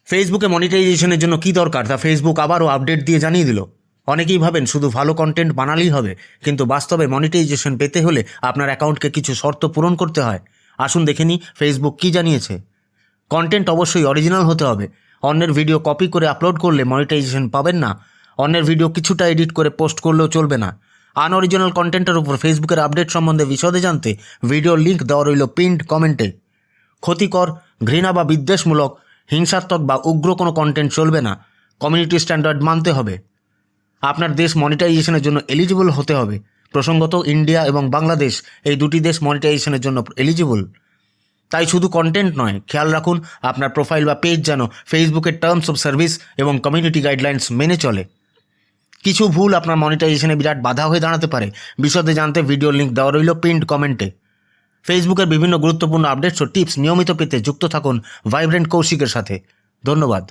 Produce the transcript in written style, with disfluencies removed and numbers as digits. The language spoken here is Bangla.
ফেসবুকে মনিটাইজেশনের জন্য কী দরকার তা ফেসবুক আবারও আপডেট দিয়ে জানিয়ে দিল। অনেকেই ভাবেন শুধু ভালো কন্টেন্ট বানালেই হবে, কিন্তু বাস্তবে মনিটাইজেশন পেতে হলে আপনার অ্যাকাউন্টকে কিছু শর্ত পূরণ করতে হয়। আসুন দেখে নিই ফেসবুক কী জানিয়েছে। কন্টেন্ট অবশ্যই অরিজিনাল হতে হবে। অন্যের ভিডিও কপি করে আপলোড করলে মনিটাইজেশন পাবেন না। অন্যের ভিডিও কিছুটা এডিট করে পোস্ট করলেও চলবে না। আনঅরিজিনাল কন্টেন্টের উপর ফেসবুকের আপডেট সম্বন্ধে বিশদে জানতে ভিডিওর লিঙ্ক দেওয়া রইল পিন্ড কমেন্টে। ক্ষতিকর, ঘৃণা বা বিদ্বেষমূলক, হিংসাত্মক বা উগ্র কোনো কন্টেন্ট চলবে না। কমিউনিটি স্ট্যান্ডার্ড মানতে হবে। আপনার দেশ মনিটাইজেশনের জন্য এলিজিবল হতে হবে। প্রসঙ্গত, ইন্ডিয়া এবং বাংলাদেশ এই দুটি দেশ মনিটাইজেশনের জন্য এলিজিবল। তাই শুধু কন্টেন্ট নয়, খেয়াল রাখুন আপনার প্রোফাইল বা পেজ যেন ফেসবুকের টার্মস অফ সার্ভিস এবং কমিউনিটি গাইডলাইন্স মেনে চলে। কিছু ভুল আপনার মনিটাইজেশনে বিরাট বাধা হয়ে দাঁড়াতে পারে। বিশদে জানতে ভিডিওর লিঙ্ক দেওয়া রইল পিন্ড কমেন্টে। ফেসবুকের বিভিন্ন গুরুত্বপূর্ণ আপডেটস ও টিপস নিয়মিত পেতে যুক্ত থাকুন ভাইব্রেন্ট কৌশিকের সাথে। ধন্যবাদ।